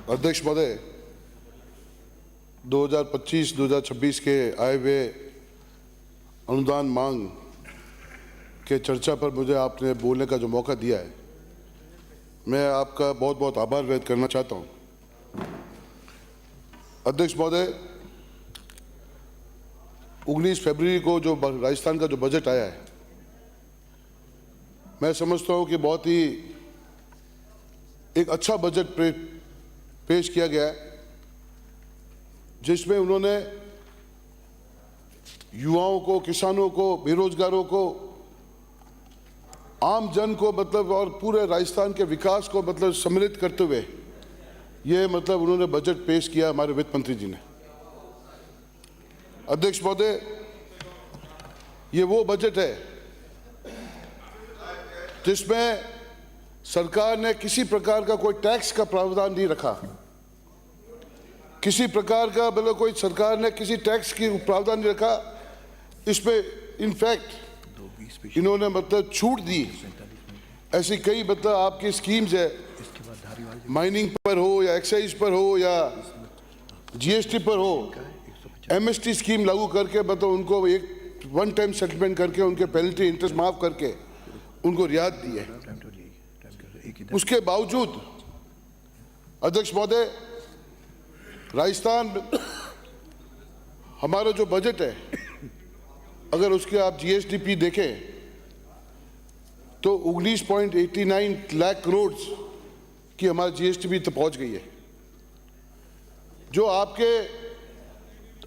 अध्यक्ष महोदय, 2025-2026 के आए हुए अनुदान मांग के चर्चा पर मुझे आपने बोलने का जो मौका दिया है, मैं आपका बहुत बहुत आभार व्यक्त करना चाहता हूं। अध्यक्ष महोदय, 19 फरवरी को जो राजस्थान का जो बजट आया है, मैं समझता हूं कि बहुत ही एक अच्छा बजट पेश किया गया है, जिसमें उन्होंने युवाओं को, किसानों को, बेरोजगारों को, आम जन को और पूरे राजस्थान के विकास को सम्मिलित करते हुए ये उन्होंने बजट पेश किया हमारे वित्त मंत्री जी ने। अध्यक्ष महोदय, ये वो बजट है जिसमें सरकार ने किसी प्रकार का कोई टैक्स का प्रावधान नहीं रखा, किसी प्रकार का कोई सरकार ने किसी टैक्स की प्रावधान नहीं रखा। इसमें इनफैक्ट इन्होंने छूट दी। ऐसी कई आपकी स्कीम्स है, माइनिंग पर हो या एक्साइज पर हो या जीएसटी पर हो, एमएसटी स्कीम लागू करके उनको एक वन टाइम सेटलमेंट करके उनके पेनल्टी इंटरेस्ट माफ करके उनको रियायत दी है। उसके बावजूद अध्यक्ष महोदय, राजस्थान हमारा जो बजट है, अगर उसके आप जीएसडीपी देखें तो 19.89 लाख करोड़ की हमारी जीएसडीपी तो पहुंच गई है, जो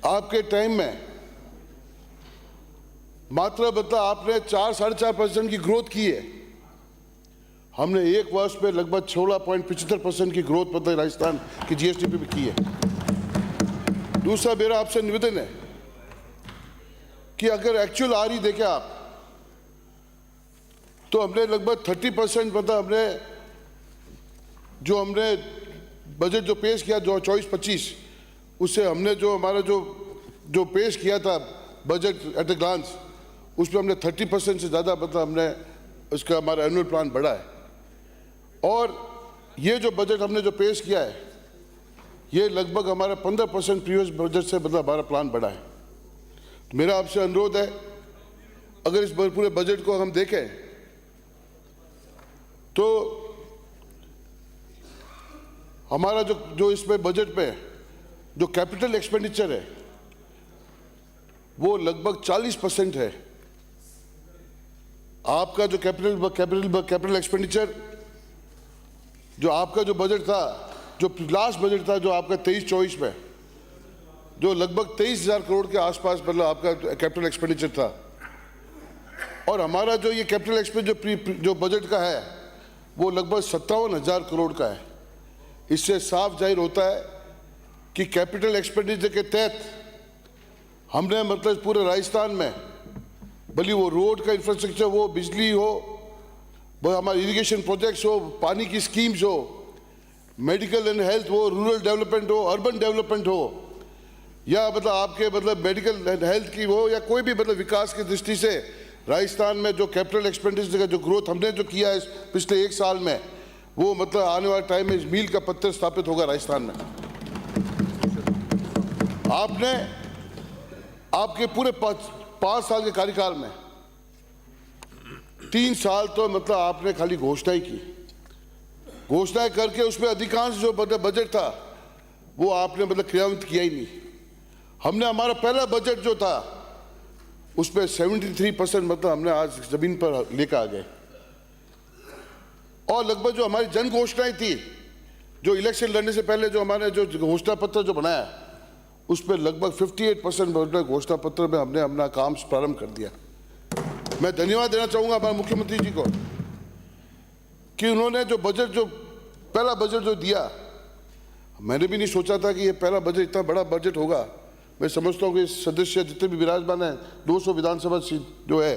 आपके टाइम में मात्र आपने 4-4.5% की ग्रोथ की है। हमने एक वर्ष में लगभग 16.75% की ग्रोथ राजस्थान की जीएसडीपी में की है। दूसरा मेरा आपसे निवेदन है कि अगर एक्चुअल आरई देखें आप, तो हमने लगभग 30% हमने बजट जो पेश किया जो 24-25, उससे हमने जो हमारा जो पेश किया था बजट एट ए ग्लांस, उसमें हमने 30% से ज़्यादा हमने उसका हमारा एनुअल प्लान बढ़ा है। और ये जो बजट हमने जो पेश किया है, ये लगभग हमारा 15% प्रीवियस बजट से हमारा प्लान बढ़ा है। तो मेरा आपसे अनुरोध है, अगर इस पूरे बजट को हम देखें तो हमारा जो इसमें बजट में जो कैपिटल एक्सपेंडिचर है वो लगभग 40% है। आपका जो कैपिटल एक्सपेंडिचर जो आपका जो बजट था, जो लास्ट बजट था जो आपका 23-24 में, जो लगभग 23,000 करोड़ के आसपास आपका कैपिटल एक्सपेंडिचर था, और हमारा जो ये कैपिटल एक्सपेंडिचर जो बजट का है वो लगभग 57,000 करोड़ का है। इससे साफ जाहिर होता है कि कैपिटल एक्सपेंडिचर के तहत हमने पूरे राजस्थान में, भले वो रोड का इंफ्रास्ट्रक्चर हो, बिजली हो, हमारे इरिगेशन प्रोजेक्ट्स हो, पानी की स्कीम्स हो, मेडिकल एंड हेल्थ हो, रूरल डेवलपमेंट हो, अर्बन डेवलपमेंट हो, या आपके मेडिकल एंड हेल्थ की हो, या कोई भी विकास की दृष्टि से राजस्थान में जो कैपिटल एक्सपेंडिचर का जो ग्रोथ हमने जो किया है पिछले एक साल में, वो आने वाले टाइम में मील का पत्थर स्थापित होगा राजस्थान में। आपने आपके पूरे 5 साल के कार्यकाल में 3 साल तो आपने खाली घोषणाएं की, घोषणाएं करके उसमें अधिकांश जो बजट था वो आपने क्रियान्वित किया ही नहीं। हमने हमारा पहला बजट जो था उसमें 73% हमने आज जमीन पर लेकर आ गए, और लगभग जो हमारी जन घोषणाएं थी, जो इलेक्शन लड़ने से पहले जो हमारे जो घोषणा पत्र जो बनाया, उसमें लगभग 58% घोषणा पत्र में हमने अपना काम प्रारंभ कर दिया। मैं धन्यवाद देना चाहूंगा हमारे मुख्यमंत्री जी को कि उन्होंने जो बजट जो पहला बजट जो दिया, मैंने भी नहीं सोचा था कि ये पहला बजट इतना बड़ा बजट होगा। मैं समझता हूँ कि सदस्य जितने भी विराजमान हैं, 200 विधानसभा सीट जो है,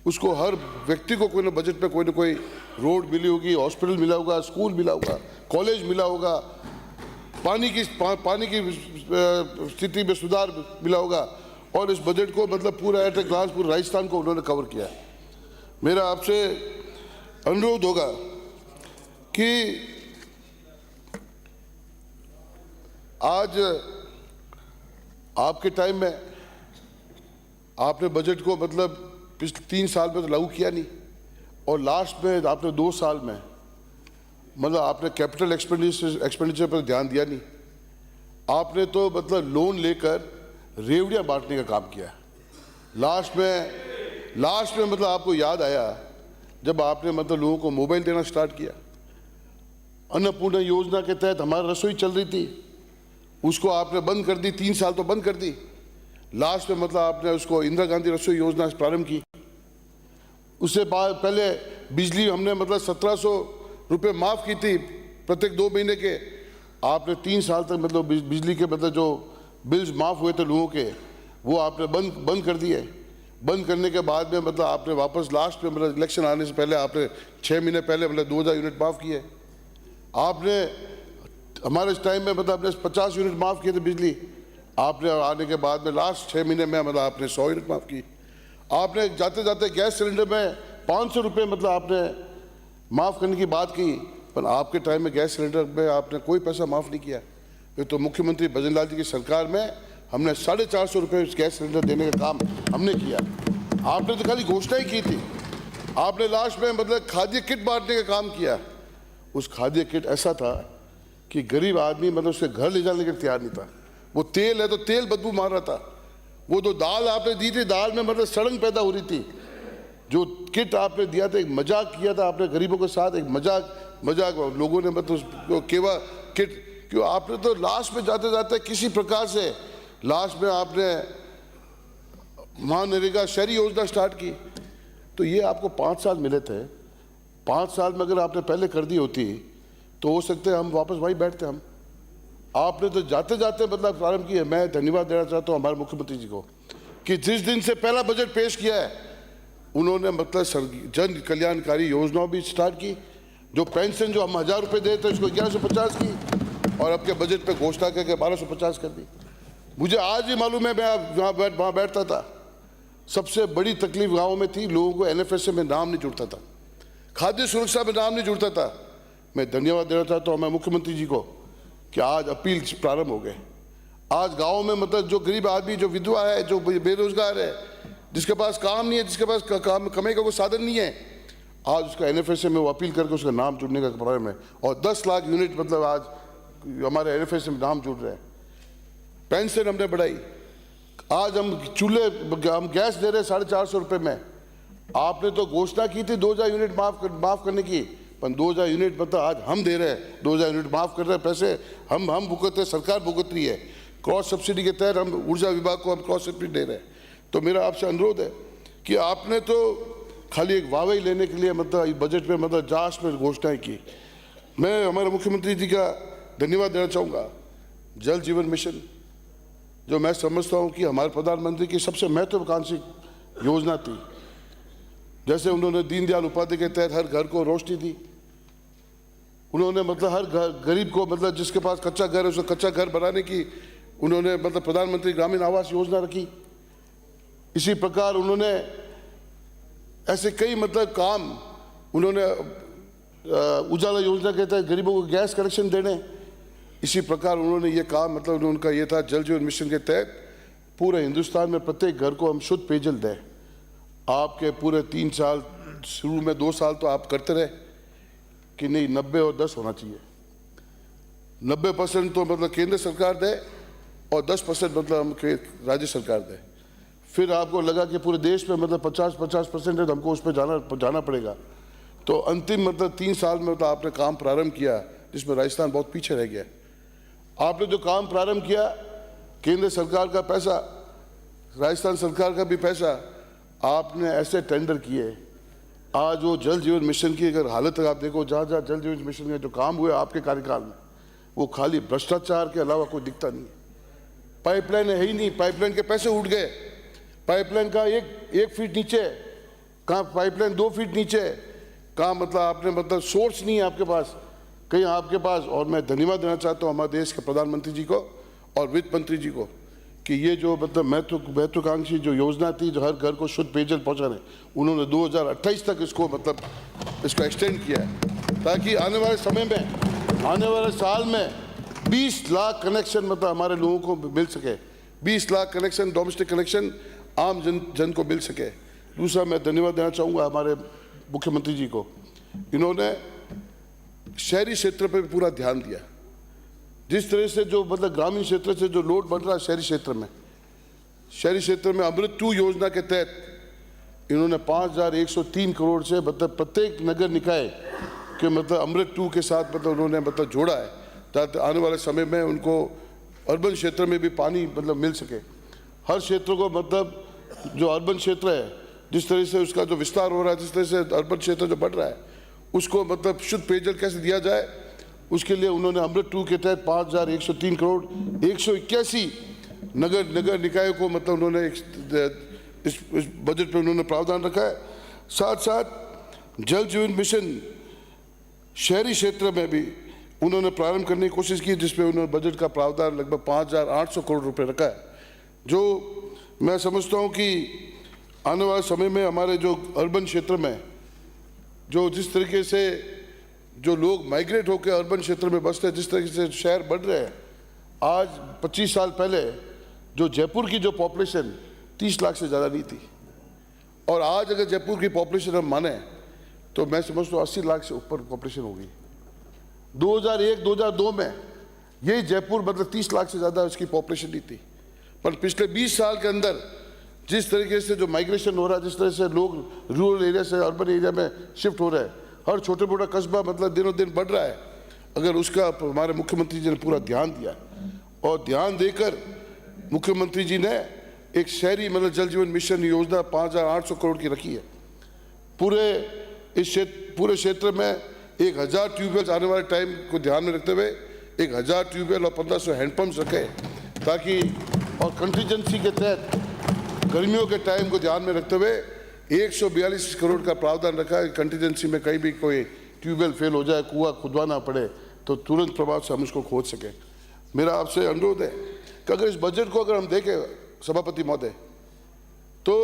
उसको हर व्यक्ति को कोई ना बजट में कोई ना कोई रोड मिली होगी, हॉस्पिटल मिला होगा, स्कूल मिला होगा, कॉलेज मिला होगा, पानी की स्थिति में सुधार मिला होगा, और इस बजट को पूरा एट ए ग्लांस पूरे राजस्थान को उन्होंने कवर किया है। मेरा आपसे अनुरोध होगा कि आज आपके टाइम में आपने बजट को मतलब पिछले 3 साल में तो लागू किया नहीं, और लास्ट में आपने 2 साल में मतलब आपने कैपिटल एक्सपेंडिचर पर ध्यान दिया नहीं। आपने तो मतलब लोन लेकर रेवड़ियां बांटने का काम किया। लास्ट में मतलब आपको याद आया जब आपने मतलब लोगों को मोबाइल देना स्टार्ट किया। अन्नपूर्णा योजना के तहत हमारी रसोई चल रही थी, उसको आपने बंद कर दी, 3 साल तो बंद कर दी। लास्ट में मतलब आपने उसको इंदिरा गांधी रसोई योजना प्रारंभ की। उससे बाद पहले बिजली हमने मतलब 1700 रुपये माफ़ की थी प्रत्येक 2 महीने के। आपने 3 साल तक मतलब बिजली के मतलब जो बिल्स माफ़ हुए थे लोगों के, वो आपने बंद कर दिए। बंद करने के बाद में मतलब आपने वापस लास्ट में मतलब इलेक्शन आने से पहले आपने 6 महीने पहले मतलब 2000 यूनिट माफ़ किए। आपने हमारे इस टाइम में मतलब आपने 50 यूनिट माफ़ किए थे बिजली। आपने आने के बाद में लास्ट 6 महीने में मतलब आपने 100 यूनिट माफ़ की। आपने जाते जाते गैस सिलेंडर में 500 रुपये मतलब आपने माफ़ करने की बात की, पर आपके टाइम में गैस सिलेंडर में आपने कोई पैसा माफ़ नहीं किया। फिर तो मुख्यमंत्री भजन लाल जी की सरकार में हमने 450 रुपये गैस सिलेंडर देने का काम हमने किया। आपने तो खाली घोषणा ही की थी। आपने लास्ट में मतलब खाद्य किट बांटने का काम किया। उस खाद्य किट ऐसा था कि गरीब आदमी मतलब उसके घर ले जाने के लिए तैयार नहीं था। वो तेल है तो तेल बदबू मार रहा था। वो तो दाल आपने दी थी, दाल में मतलब सड़न पैदा हो रही थी। जो किट आपने दिया था, एक मजाक किया था आपने गरीबों के साथ, एक मजाक लोगों ने मतलब केवा किट क्यों। आपने तो लास्ट में जाते जाते किसी प्रकार से लास्ट में आपने मनरेगा शहरी योजना स्टार्ट की। तो ये आपको 5 साल मिले थे। 5 साल में अगर आपने पहले कर दी होती तो हो सकते हम वापस वहीं बैठते। हम आपने तो जाते जाते मतलब प्रारंभ किया। मैं धन्यवाद देना चाहता हूँ हमारे मुख्यमंत्री जी को कि जिस दिन से पहला बजट पेश किया है उन्होंने मतलब जन कल्याणकारी योजनाओं भी स्टार्ट की। जो पेंशन जो हम 1000 रुपये दे थे उसको 1150 की, और अब के बजट पे घोषणा करके 1250 कर दी। मुझे आज ही मालूम है, मैं वहाँ बैठता था। सबसे बड़ी तकलीफ गाँव में थी, लोगों को NFSA में नाम नहीं जुड़ता था, खाद्य सुरक्षा में नाम नहीं जुड़ता था। मैं धन्यवाद देना चाहता हूँ मैं मुख्यमंत्री जी को कि आज अपील प्रारंभ हो गए। आज गाँव में मतलब जो गरीब आदमी, जो विधवा है, जो बेरोजगार है, जिसके पास काम नहीं है, जिसके पास काम कमाई का कोई साधन नहीं है, आज उसका NFSA में वो अपील करके उसका नाम जुड़ने का प्रारंभ है। और 10 लाख यूनिट मतलब आज हमारे NFSA में नाम जुड़ रहे हैं। पेंशन हमने बढ़ाई। आज हम हम गैस दे रहे हैं 450 रुपये में। आपने तो घोषणा की थी 2000 यूनिट माफ़ करने की, पर 2000 यूनिट मतलब आज हम दे रहे हैं। 2000 यूनिट माफ़ कर रहे हैं, पैसे हम भुगत रहे, सरकार भुगत रही है। क्रॉस सब्सिडी के तहत हम ऊर्जा विभाग को हम क्रॉस सब्सिडी दे रहे हैं। तो मेरा आपसे अनुरोध है कि आपने तो खाली एक वाहवाही लेने के लिए मतलब बजट में मतलब जांच में घोषणाएं की। मैं हमारे मुख्यमंत्री जी का धन्यवाद देना चाहूँगा। जल जीवन मिशन जो मैं समझता हूँ कि हमारे प्रधानमंत्री की सबसे महत्वाकांक्षी योजना थी। जैसे उन्होंने दीनदयाल उपाध्याय के तहत हर घर को रोशनी दी। उन्होंने मतलब हर गरीब को मतलब जिसके पास कच्चा घर है उसको कच्चा घर बनाने की उन्होंने मतलब प्रधानमंत्री ग्रामीण आवास योजना रखी। इसी प्रकार उन्होंने ऐसे कई मतलब काम उन्होंने उजाला योजना के तहत गरीबों को गैस कनेक्शन देने। इसी प्रकार उन्होंने ये काम मतलब उनका ये था जल जीवन मिशन के तहत पूरे हिंदुस्तान में प्रत्येक घर को हम शुद्ध पेयजल दें। आपके पूरे 3 साल, शुरू में 2 साल तो आप करते रहे कि नहीं 90 और 10 होना चाहिए। 90% तो मतलब केंद्र सरकार दे और 10% मतलब हम राज्य सरकार दे। फिर आपको लगा कि पूरे देश में मतलब 50% है तो हमको उस पर जाना पड़ेगा। तो अंतिम मतलब 3 साल में मतलब आपने काम प्रारंभ किया जिसमें राजस्थान बहुत पीछे रह गया। आपने जो काम प्रारंभ किया, केंद्र सरकार का पैसा, राजस्थान सरकार का भी पैसा, आपने ऐसे टेंडर किए। आज वो जल जीवन मिशन की अगर हालत आप देखो, जहाँ जहाँ जल जीवन मिशन के जो काम हुए आपके कार्यकाल में, वो खाली भ्रष्टाचार के अलावा कोई दिखता नहीं है। पाइपलाइन है ही नहीं, पाइपलाइन के पैसे उठ गए। पाइपलाइन का एक फीट नीचे, कहाँ पाइपलाइन 2 फीट नीचे, कहाँ मतलब आपने मतलब सोर्स नहीं है आपके पास कहीं आपके पास। और मैं धन्यवाद देना चाहता हूँ हमारे देश के प्रधानमंत्री जी को और वित्त मंत्री जी को कि ये जो मतलब महत्वाकांक्षी जो योजना थी जो हर घर को शुद्ध पेयजल पहुँचाने, उन्होंने 2028 तक इसको मतलब इसको एक्सटेंड किया है ताकि आने वाले समय में, आने वाले साल में 20 लाख कनेक्शन मतलब हमारे लोगों को मिल सके, 20 लाख कनेक्शन, डोमेस्टिक कनेक्शन आम जन को मिल सके। दूसरा मैं धन्यवाद देना चाहूँगा हमारे मुख्यमंत्री जी को, इन्होंने शहरी क्षेत्र पर पूरा ध्यान दिया। जिस तरह से जो मतलब ग्रामीण क्षेत्र से जो लोड बढ़ रहा है शहरी क्षेत्र में अमृत 2 योजना के तहत इन्होंने 5,103 करोड़ से मतलब प्रत्येक नगर निकाय के मतलब अमृत 2 के साथ मतलब उन्होंने मतलब जोड़ा है, ताकि आने वाले समय में उनको अर्बन क्षेत्र में भी पानी मतलब मिल सके। हर क्षेत्र को मतलब जो अर्बन क्षेत्र है जिस तरह से उसका जो विस्तार हो रहा है, जिस तरह से अर्बन क्षेत्र जो बढ़ रहा है उसको मतलब शुद्ध पेयजल कैसे दिया जाए, उसके लिए उन्होंने अमृत 2 के तहत 5,103 करोड़ 181 नगर निकायों को मतलब उन्होंने इस बजट पे उन्होंने प्रावधान रखा है। साथ साथ जल जीवन मिशन शहरी क्षेत्र में भी उन्होंने प्रारंभ करने की कोशिश की, जिसमें उन्होंने बजट का प्रावधान लगभग 5,800 करोड़ रुपए रखा है, जो मैं समझता हूँ कि आने वाले समय में हमारे जो अर्बन क्षेत्र में जो जिस तरीके से जो लोग माइग्रेट होकर अर्बन क्षेत्र में बसते हैं, जिस तरीके से शहर बढ़ रहे हैं, आज 25 साल पहले जो जयपुर की जो पॉपुलेशन 30 लाख से ज़्यादा नहीं थी, और आज अगर जयपुर की पॉपुलेशन हम माने तो मैं समझता हूँ 80 लाख से ऊपर पॉपुलेशन होगी। 2001-2002 में यही जयपुर मतलब 30 लाख से ज़्यादा उसकी पॉपुलेशन नहीं थी, पर पिछले 20 साल के अंदर जिस तरीके से जो माइग्रेशन हो रहा है, जिस तरह से लोग रूरल एरिया से अर्बन एरिया में शिफ्ट हो रहे हैं, हर छोटे मोटा कस्बा मतलब दिनों दिन बढ़ रहा है। अगर उसका हमारे मुख्यमंत्री जी ने पूरा ध्यान दिया, और ध्यान देकर मुख्यमंत्री जी ने एक शहरी मतलब जल जीवन मिशन योजना 5,800 करोड़ की रखी है। पूरे क्षेत्र में 1,000 ट्यूबवेल आने वाले टाइम को ध्यान में रखते हुए 1,000 ट्यूबवेल और 1,500 हैंडपम्प्स रखे, ताकि और कंटीजेंसी के तहत गर्मियों के टाइम को ध्यान में रखते हुए 142 करोड़ का प्रावधान रखा है। कंटीजेंसी में कहीं भी कोई ट्यूबवेल फेल हो जाए, कुआं खुदवाना पड़े, तो तुरंत प्रभाव से हम उसको खोद सकें। मेरा आपसे अनुरोध है कि अगर इस बजट को अगर हम देखें सभापति महोदय, तो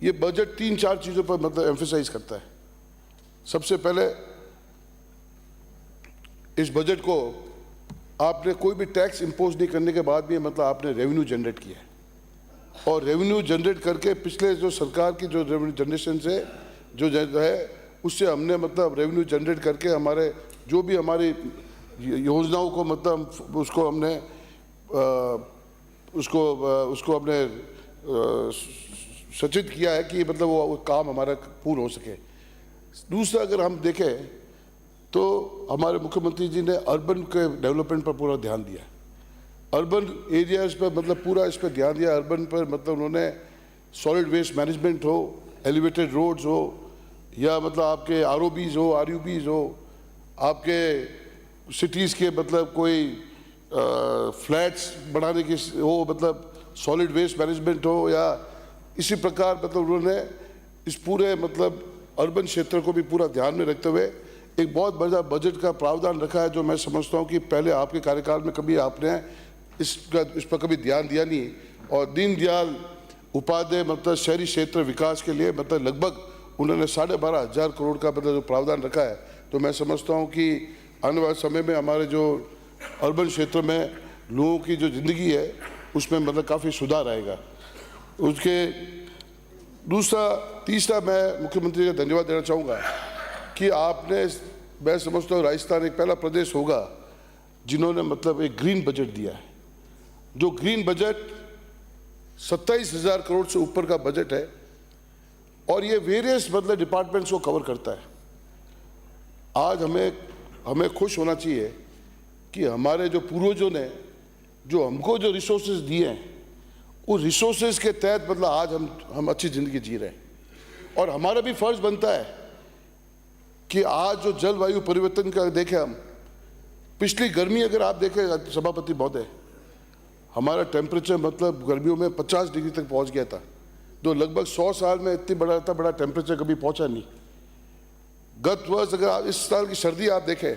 ये बजट 3-4 चीज़ों पर मतलब एम्फेसाइज करता है। सबसे पहले इस बजट को आपने कोई भी टैक्स इंपोज नहीं करने के बाद भी मतलब आपने रेवेन्यू जनरेट किया है, और रेवेन्यू जनरेट करके पिछले जो सरकार की जो रेवेन्यू जनरेशन से जो है उससे हमने मतलब रेवेन्यू जनरेट करके हमारे जो भी हमारी योजनाओं को मतलब उसको हमने उसको हमने सचेत किया है कि मतलब वो काम हमारा पूर्ण हो सके। दूसरा अगर हम देखें तो हमारे मुख्यमंत्री जी ने अर्बन के डेवलपमेंट पर पूरा ध्यान दिया, अर्बन एरियाज़ पर मतलब पूरा इस पर ध्यान दिया। अर्बन पर मतलब उन्होंने सॉलिड वेस्ट मैनेजमेंट हो, एलिवेटेड रोड्स हो, या मतलब आपके ROBs हो, RUBs हो, आपके सिटीज़ के मतलब कोई फ्लैट्स बढ़ाने की हो, मतलब सॉलिड वेस्ट मैनेजमेंट हो, या इसी प्रकार मतलब उन्होंने इस पूरे मतलब अर्बन क्षेत्र को भी पूरा ध्यान में रखते हुए एक बहुत बड़ा बजट का प्रावधान रखा है, जो मैं समझता हूँ कि पहले आपके कार्यकाल में कभी आपने इस पर कभी ध्यान दिया नहीं। और दीनदयाल उपाध्याय मतलब शहरी क्षेत्र विकास के लिए मतलब लगभग उन्होंने 12,500 करोड़ का मतलब जो प्रावधान रखा है, तो मैं समझता हूँ कि आने वाले समय में हमारे जो अर्बन क्षेत्र में लोगों की जो ज़िंदगी है उसमें मतलब काफ़ी सुधार आएगा। उसके तीसरा मैं मुख्यमंत्री का धन्यवाद देना चाहूँगा कि आपने, मैं समझता हूँ राजस्थान एक पहला प्रदेश होगा जिन्होंने मतलब एक ग्रीन बजट दिया है। जो ग्रीन बजट 27,000 करोड़ से ऊपर का बजट है, और ये वेरियस मतलब डिपार्टमेंट्स को कवर करता है। आज हमें खुश होना चाहिए कि हमारे जो पूर्वजों ने जो हमको जो रिसोर्सेज दिए हैं, उस रिसोर्सेज के तहत मतलब आज हम अच्छी ज़िंदगी जी रहे हैं। और हमारा भी फर्ज बनता है कि आज जो जलवायु परिवर्तन का देखें हम, पिछली गर्मी अगर आप देखें सभापति महोदय, हमारा टेम्परेचर मतलब गर्मियों में 50 डिग्री तक पहुंच गया था, जो लगभग 100 साल में इतनी बड़ा टेम्परेचर कभी पहुंचा नहीं। गत वर्ष अगर आप इस साल की सर्दी आप देखें,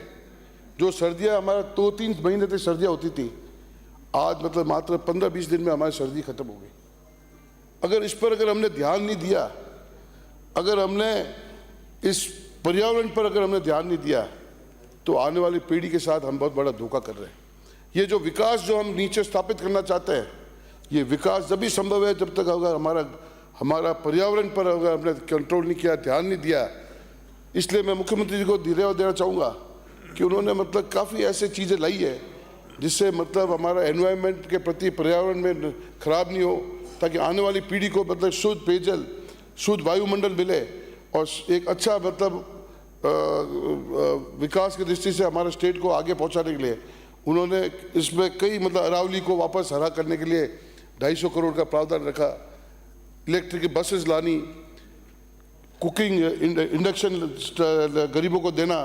जो सर्दियां हमारा 2-3 महीने तक सर्दियां होती थी, आज मतलब मात्र 15-20 दिन में हमारी सर्दी खत्म हो गई। अगर इस पर अगर हमने ध्यान नहीं दिया, अगर हमने इस पर्यावरण पर अगर हमने ध्यान नहीं दिया, तो आने वाली पीढ़ी के साथ हम बहुत बड़ा धोखा कर रहे हैं। ये जो विकास जो हम नीचे स्थापित करना चाहते हैं, ये विकास जब भी संभव है जब तक अगर हमारा पर्यावरण पर अगर हमने कंट्रोल नहीं किया, ध्यान नहीं दिया। इसलिए मैं मुख्यमंत्री जी को धन्यवाद देना चाहूँगा कि उन्होंने मतलब काफ़ी ऐसे चीज़ें लाई है जिससे मतलब हमारा एनवायरनमेंट के प्रति, पर्यावरण में खराब नहीं हो, ताकि आने वाली पीढ़ी को मतलब शुद्ध पेयजल, शुद्ध वायुमंडल मिले और एक अच्छा मतलब विकास की दृष्टि से हमारे स्टेट को आगे पहुंचाने के लिए उन्होंने इसमें कई मतलब अरावली को वापस हरा करने के लिए 250 करोड़ का प्रावधान रखा। इलेक्ट्रिक बसेस लानी, कुकिंग इंडक्शन गरीबों को देना,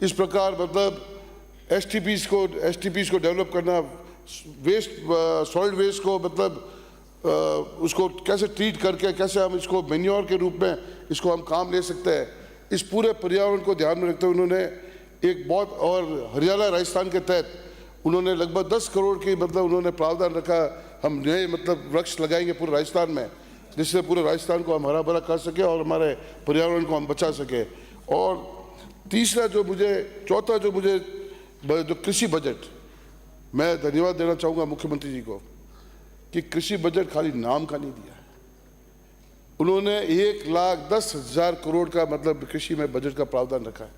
इस प्रकार मतलब एसटीपीज को डेवलप करना, वेस्ट सॉलिड वेस्ट को मतलब उसको कैसे ट्रीट करके कैसे हम इसको मैन्योर के रूप में इसको हम काम ले सकते हैं, इस पूरे पर्यावरण को ध्यान में रखते हुए उन्होंने एक बहुत, और हरियाणा राजस्थान के तहत उन्होंने लगभग 10 करोड़ की मतलब उन्होंने प्रावधान रखा। हम नए मतलब वृक्ष लगाएंगे पूरे राजस्थान में, जिससे पूरे राजस्थान को हम हरा भरा कर सके और हमारे पर्यावरण को हम बचा सके। और तीसरा चौथा जो कृषि बजट, मैं धन्यवाद देना चाहूँगा मुख्यमंत्री जी को कि कृषि बजट खाली नाम का नहीं दिया है। उन्होंने 1,10,000 करोड़ का मतलब कृषि में बजट का प्रावधान रखा है,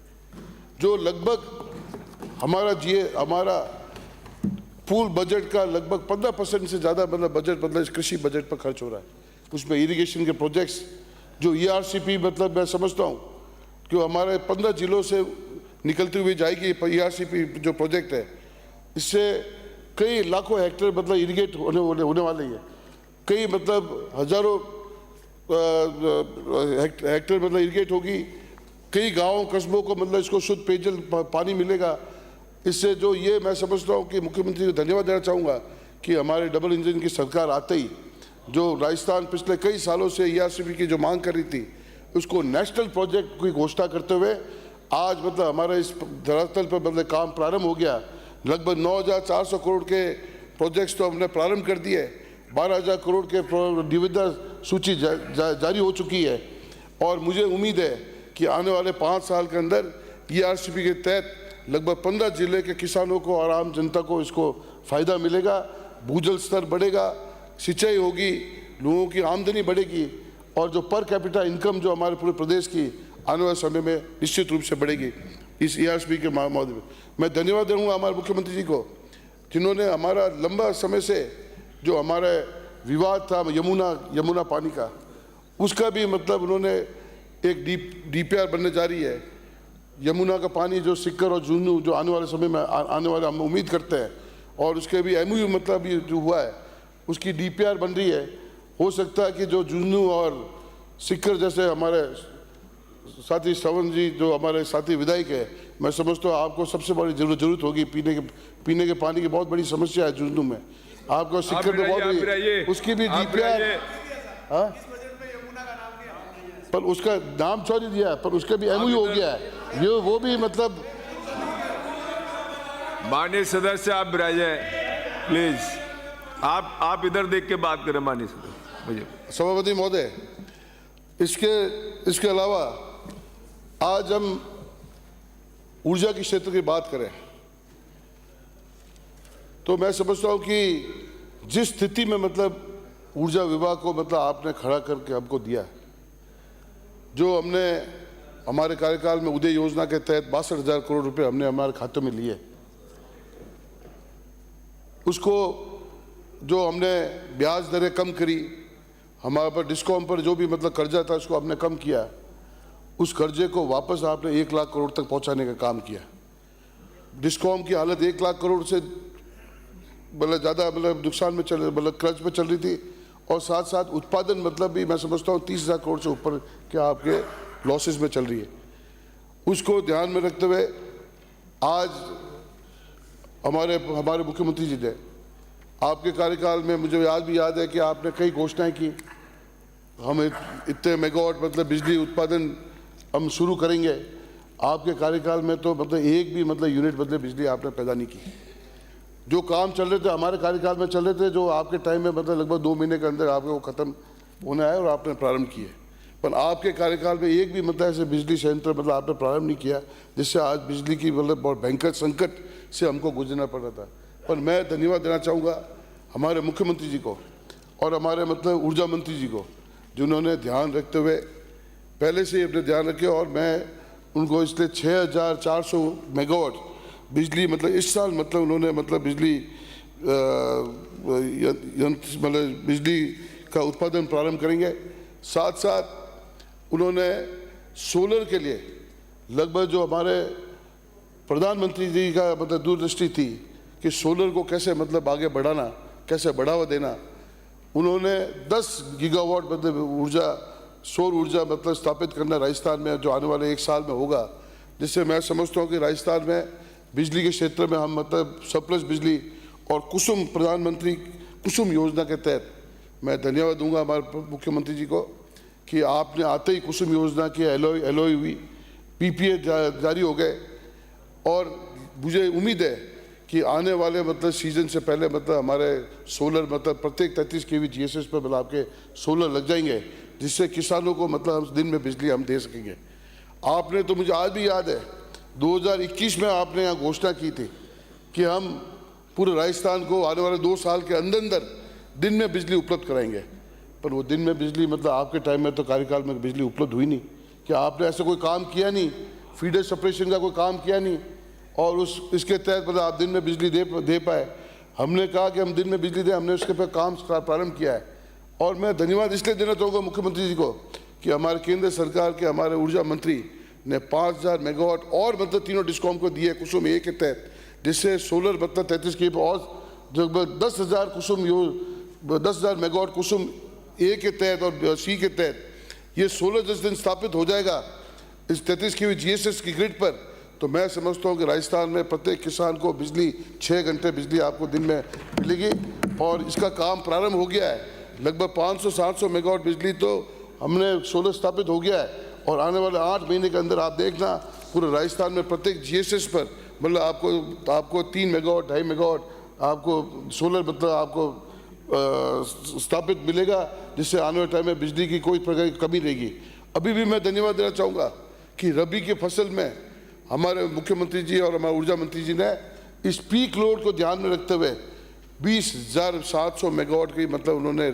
जो लगभग हमारा पूल बजट का लगभग 15% से ज़्यादा मतलब बजट मतलब कृषि बजट पर खर्च हो रहा है। उसमें इरिगेशन के प्रोजेक्ट्स जो ERCP मतलब मैं समझता हूँ कि हमारे 15 जिलों से निकलती हुई जाएगी ERCP जो प्रोजेक्ट है, इससे कई लाखों हेक्टेयर मतलब इरिगेट होने वाले हैं। कई मतलब हजारों हेक्टेयर मतलब इरिगेट होगी, कई गांवों कस्बों को मतलब इसको शुद्ध पेयजल पानी मिलेगा। इससे जो ये मैं समझता हूँ कि मुख्यमंत्री को धन्यवाद देना चाहूँगा कि हमारे डबल इंजन की सरकार आते ही जो राजस्थान पिछले कई सालों से ERCP की जो मांग कर रही थी उसको नेशनल प्रोजेक्ट की घोषणा करते हुए आज मतलब हमारे इस धरातल पर मतलब काम प्रारंभ हो गया। लगभग 9,400 करोड़ के प्रोजेक्ट्स तो हमने प्रारंभ कर दिए, 12,000 करोड़ के निविदा सूची जारी हो चुकी है और मुझे उम्मीद है कि आने वाले 5 साल के अंदर ERCP के तहत लगभग 15 जिले के किसानों को और आम जनता को इसको फ़ायदा मिलेगा। भूजल स्तर बढ़ेगा, सिंचाई होगी, लोगों की आमदनी बढ़ेगी और जो पर कैपिटा इनकम जो हमारे पूरे प्रदेश की आने वाले समय में निश्चित रूप से बढ़ेगी। इस ERCP के माध्यम में मैं धन्यवाद दूंगा हमारे मुख्यमंत्री जी को, जिन्होंने हमारा लंबा समय से जो हमारा विवाद था यमुना पानी का, उसका भी मतलब उन्होंने एक DPR बनने जा रही है। यमुना का पानी जो सिक्कर और झुंझुनू जो आने वाले समय में आने वाले हम उम्मीद करते हैं, और उसके भी MOU मतलब ये जो हुआ है उसकी DPR बन रही है। हो सकता है कि जो झुंझुनू और सिक्कर जैसे हमारे साथी श्रवण जी जो हमारे साथी विधायक है, मैं समझता हूँ आपको सबसे बड़ी जरूरत होगी पीने के पानी की बहुत बड़ी समस्या है झुंझुनू में। आपको सिक्कर में बहुत बड़ी, उसकी भी DPR, हाँ पर उसका नाम छोड़ दिया है, पर उसका भी MOU हो गया है। ये वो भी मतलब माननीय सदस्य आप बिराजे प्लीज, आप इधर देख के बात करें माननीय सदस्य। सभापति महोदय, इसके अलावा आज हम ऊर्जा के क्षेत्र की बात करें तो मैं समझता हूं कि जिस स्थिति में मतलब ऊर्जा विभाग को मतलब आपने खड़ा करके हमको दिया, जो हमने हमारे कार्यकाल में उदय योजना के तहत 62,000 करोड़ रुपए हमने हमारे खाते में लिए, उसको जो हमने ब्याज दरें कम करी, हमारे पर डिस्कॉम पर जो भी मतलब कर्जा था उसको हमने कम किया, उस कर्जे को वापस आपने 1 लाख करोड़ तक पहुंचाने का काम किया। डिस्कॉम की हालत 1 लाख करोड़ से मतलब ज़्यादा मतलब नुकसान में मतलब कर्ज में चल रही थी, और साथ साथ उत्पादन मतलब भी मैं समझता हूँ 30,000 करोड़ से ऊपर के आपके लॉसेस में चल रही है। उसको ध्यान में रखते हुए आज हमारे मुख्यमंत्री जी ने आपके कार्यकाल में, मुझे आज भी याद है कि आपने कई घोषणाएं की, हम इतने मेगावाट मतलब बिजली उत्पादन हम शुरू करेंगे। आपके कार्यकाल में तो मतलब एक भी मतलब यूनिट बदले बिजली आपने पैदा नहीं की। जो काम चल रहे थे हमारे कार्यकाल में चल रहे थे, जो आपके टाइम में मतलब लगभग 2 महीने के अंदर आपके वो खत्म होने आए और आपने प्रारंभ किए, पर आपके कार्यकाल में एक भी मतलब ऐसे बिजली संयंत्र मतलब आपने प्रारंभ नहीं किया, जिससे आज बिजली की मतलब बहुत भयंकर संकट से हमको गुजरना पड़ रहा था। पर मैं धन्यवाद देना चाहूँगा हमारे मुख्यमंत्री जी को और हमारे मतलब ऊर्जा मंत्री जी को, जिन्होंने ध्यान रखते हुए पहले से ही अपने ध्यान रखे। और मैं उनको इसलिए 6400 मेगावाट बिजली मतलब इस साल मतलब उन्होंने मतलब बिजली यंत्र मतलब बिजली का उत्पादन प्रारंभ करेंगे। साथ साथ उन्होंने सोलर के लिए लगभग जो हमारे प्रधानमंत्री जी का मतलब दूरदृष्टि थी कि सोलर को कैसे मतलब आगे बढ़ाना, कैसे बढ़ावा देना, उन्होंने 10 गीगावाट मतलब ऊर्जा सौर ऊर्जा मतलब स्थापित करना राजस्थान में जो आने वाले 1 साल में होगा, जिससे मैं समझता हूँ कि राजस्थान में बिजली के क्षेत्र में हम मतलब सरप्लस बिजली और कुसुम प्रधानमंत्री कुसुम योजना के तहत मैं धन्यवाद दूंगा हमारे मुख्यमंत्री जी को कि आपने आते ही कुसुम योजना की एलओई हुई, पीपीए जारी हो गए। और मुझे उम्मीद है कि आने वाले मतलब सीजन से पहले मतलब हमारे सोलर मतलब प्रत्येक 33 kV GSS पर मतलब आपके सोलर लग जाएंगे, जिससे किसानों को मतलब हम दिन में बिजली हम दे सकेंगे। आपने तो मुझे आज भी याद है 2021 में आपने यहाँ घोषणा की थी कि हम पूरे राजस्थान को आने वाले 2 साल के अंदर अंदर दिन में बिजली उपलब्ध कराएंगे, पर वो दिन में बिजली मतलब आपके टाइम में तो कार्यकाल में बिजली उपलब्ध हुई नहीं। क्या आपने ऐसा कोई काम किया नहीं, फीडर सेपरेशन का कोई काम किया नहीं और इसके तहत मतलब आप दिन में बिजली दे पाए। हमने कहा कि हम दिन में बिजली दें, हमने उसके पर काम प्रारंभ किया है। और मैं धन्यवाद इसलिए देना चाहूँगा मुख्यमंत्री जी को कि हमारे केंद्र सरकार के हमारे ऊर्जा मंत्री ने 5000 मेगावाट और मतलब तीनों डिस्कॉम को दिए कुसुम ए के तहत, जिससे सोलर मतलब 33 kV और लगभग 10,000 मेगावाट कुसुम ए के तहत और सी के तहत ये सोलर जिस दिन स्थापित हो जाएगा इस 33 kV GSS की ग्रिड पर, तो मैं समझता हूँ कि राजस्थान में प्रत्येक किसान को बिजली 6 घंटे बिजली आपको दिन में मिलेगी। और इसका काम प्रारंभ हो गया है, लगभग 500-700 मेगावाट बिजली तो हमने सोलर स्थापित हो गया है। और आने वाले 8 महीने के अंदर आप देखना पूरे राजस्थान में प्रत्येक GSS पर मतलब आपको 3 मेगावाट 2.5 मेगावाट आपको सोलर मतलब आपको स्थापित मिलेगा, जिससे आने वाले टाइम में बिजली की कोई प्रकार की कमी रहेगी। अभी भी मैं धन्यवाद देना चाहूँगा कि रबी की फसल में हमारे मुख्यमंत्री जी और हमारे ऊर्जा मंत्री जी ने इस पीक लोड को ध्यान में रखते हुए 20,700 मेगावाट की मतलब उन्होंने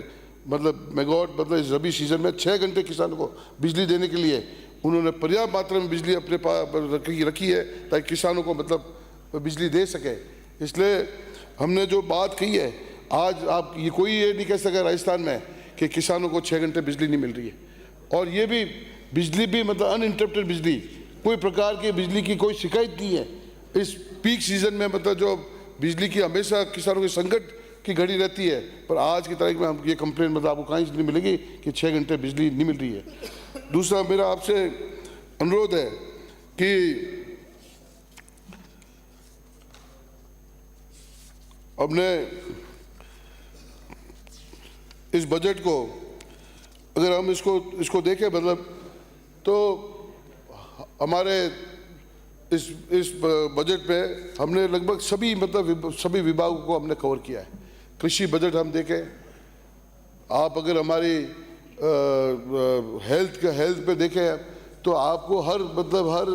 मतलब मेगावाट मतलब इस रबी सीजन में 6 घंटे किसानों को बिजली देने के लिए उन्होंने पर्याप्त मात्रा में बिजली अपने पास रखी है ताकि किसानों को मतलब बिजली दे सके। इसलिए हमने जो बात कही है आज आप कोई ये नहीं कह सके राजस्थान में कि किसानों को 6 घंटे बिजली नहीं मिल रही है। और ये भी बिजली भी मतलब अनइंटरप्टेड बिजली, कोई प्रकार की बिजली की कोई शिकायत नहीं है। इस पीक सीजन में मतलब जो बिजली की हमेशा किसानों के संकट की घड़ी रहती है, पर आज की तारीख में हम ये कंप्लेंट मतलब आपको कहीं नहीं मिलेगी कि 6 घंटे बिजली नहीं मिल रही है। दूसरा मेरा आपसे अनुरोध है कि हमने इस बजट को अगर हम इसको देखें मतलब तो हमारे इस बजट में हमने लगभग सभी मतलब सभी विभागों को हमने कवर किया है। कृषि बजट हम देखें, आप अगर हमारी हेल्थ पे देखें तो आपको हर मतलब हर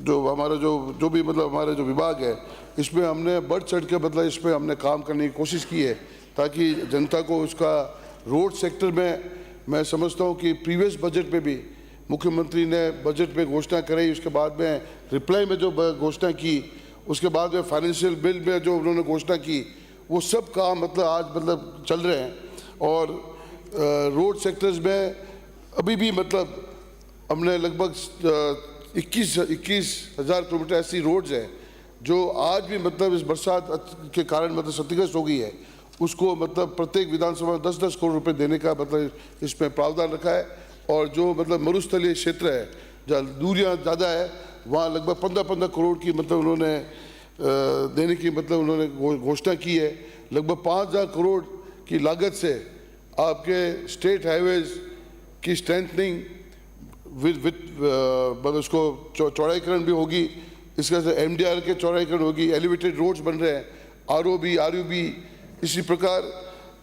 जो हमारा जो भी मतलब हमारे जो विभाग है इसमें हमने बढ़ चढ़ के मतलब इसमें हमने काम करने की कोशिश की है ताकि जनता को उसका रोड सेक्टर में मैं समझता हूँ कि प्रीवियस बजट में भी मुख्यमंत्री ने बजट में घोषणा कराई, उसके बाद में रिप्लाई में जो घोषणा की, उसके बाद में फाइनेंशियल बिल में जो उन्होंने घोषणा की, वो सब काम मतलब आज मतलब चल रहे हैं। और रोड सेक्टर्स में अभी भी मतलब हमने लगभग 21,000 किलोमीटर ऐसी रोड्स हैं जो आज भी मतलब इस बरसात के कारण मतलब क्षतिग्रस्त हो गई है, उसको मतलब प्रत्येक विधानसभा में 10-10 करोड़ रुपए देने का मतलब इसमें प्रावधान रखा है। और जो मतलब मरुस्थलीय क्षेत्र है जहाँ दूरियाँ ज़्यादा है वहाँ लगभग 15-15 करोड़ की मतलब उन्होंने देने की मतलब उन्होंने घोषणा की है। लगभग 5,000 करोड़ की लागत से आपके स्टेट हाईवेज की स्ट्रेंथनिंग विद मतलब उसको चौड़ाईकरण भी होगी, इसके साथ MDR के चौड़ाईकरण होगी, एलिवेटेड रोड्स बन रहे हैं, ROB इसी प्रकार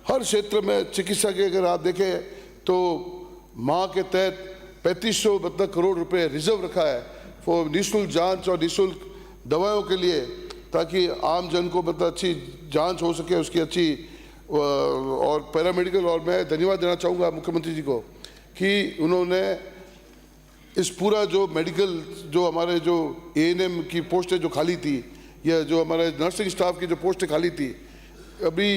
हर क्षेत्र में चिकित्सा के अगर आप देखें तो माँ के तहत 3500 मतलब करोड़ रुपए रिजर्व रखा है फॉर निःशुल्क जांच और निःशुल्क दवाओं के लिए, ताकि आम जन को मतलब अच्छी जांच हो सके उसकी अच्छी, और पैरामेडिकल। और मैं धन्यवाद देना चाहूँगा मुख्यमंत्री जी को कि उन्होंने इस पूरा जो मेडिकल जो हमारे जो एएनएम की पोस्टें जो खाली थी, या जो हमारे नर्सिंग स्टाफ की जो पोस्टें खाली थी, अभी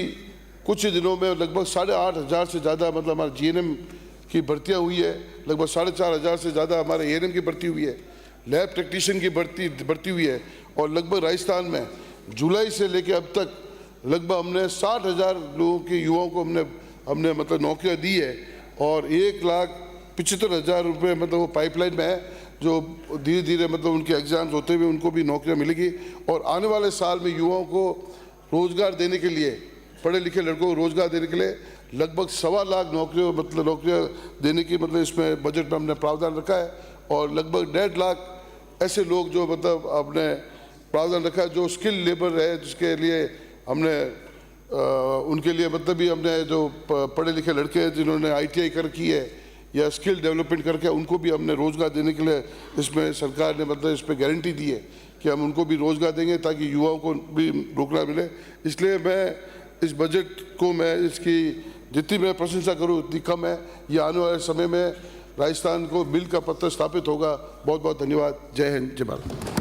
कुछ ही दिनों में लगभग 8,500 से ज़्यादा मतलब हमारे जीएनएम की भर्तियाँ हुई है, लगभग 4,500 से ज़्यादा हमारे एएनएम की भर्ती हुई है, लैब टेक्नीशियन की भर्ती हुई है। और लगभग राजस्थान में जुलाई से लेकर अब तक लगभग हमने 60,000 लोगों के युवाओं को हमने मतलब नौकरियाँ दी है, और 1,75,000 रुपये मतलब वो पाइपलाइन में है, जो धीरे धीरे मतलब उनके एग्ज़ाम्स होते हुए उनको भी नौकरियाँ मिलेगी। और आने वाले साल में युवाओं को रोज़गार देने के लिए, पढ़े लिखे लड़कों को रोज़गार देने के लिए लगभग 1.25 लाख नौकरियाँ देने की मतलब इसमें बजट में हमने प्रावधान रखा है। और लगभग 1.5 लाख ऐसे लोग जो मतलब आपने प्रावधान रखा है जो स्किल लेबर है, जिसके लिए हमने उनके लिए मतलब भी हमने जो पढ़े लिखे लड़के हैं जिन्होंने ITI कर की है या स्किल डेवलपमेंट करके, उनको भी हमने रोज़गार देने के लिए इसमें सरकार ने मतलब इस पर गारंटी दी है कि हम उनको भी रोज़गार देंगे ताकि युवाओं को भी रोजगार मिले। इसलिए मैं इस बजट को मैं इसकी जितनी मैं प्रशंसा करूं उतनी कम है। ये आने वाले समय में राजस्थान को बिल का पत्र स्थापित होगा। बहुत बहुत धन्यवाद। जय हिंद, जय भारत।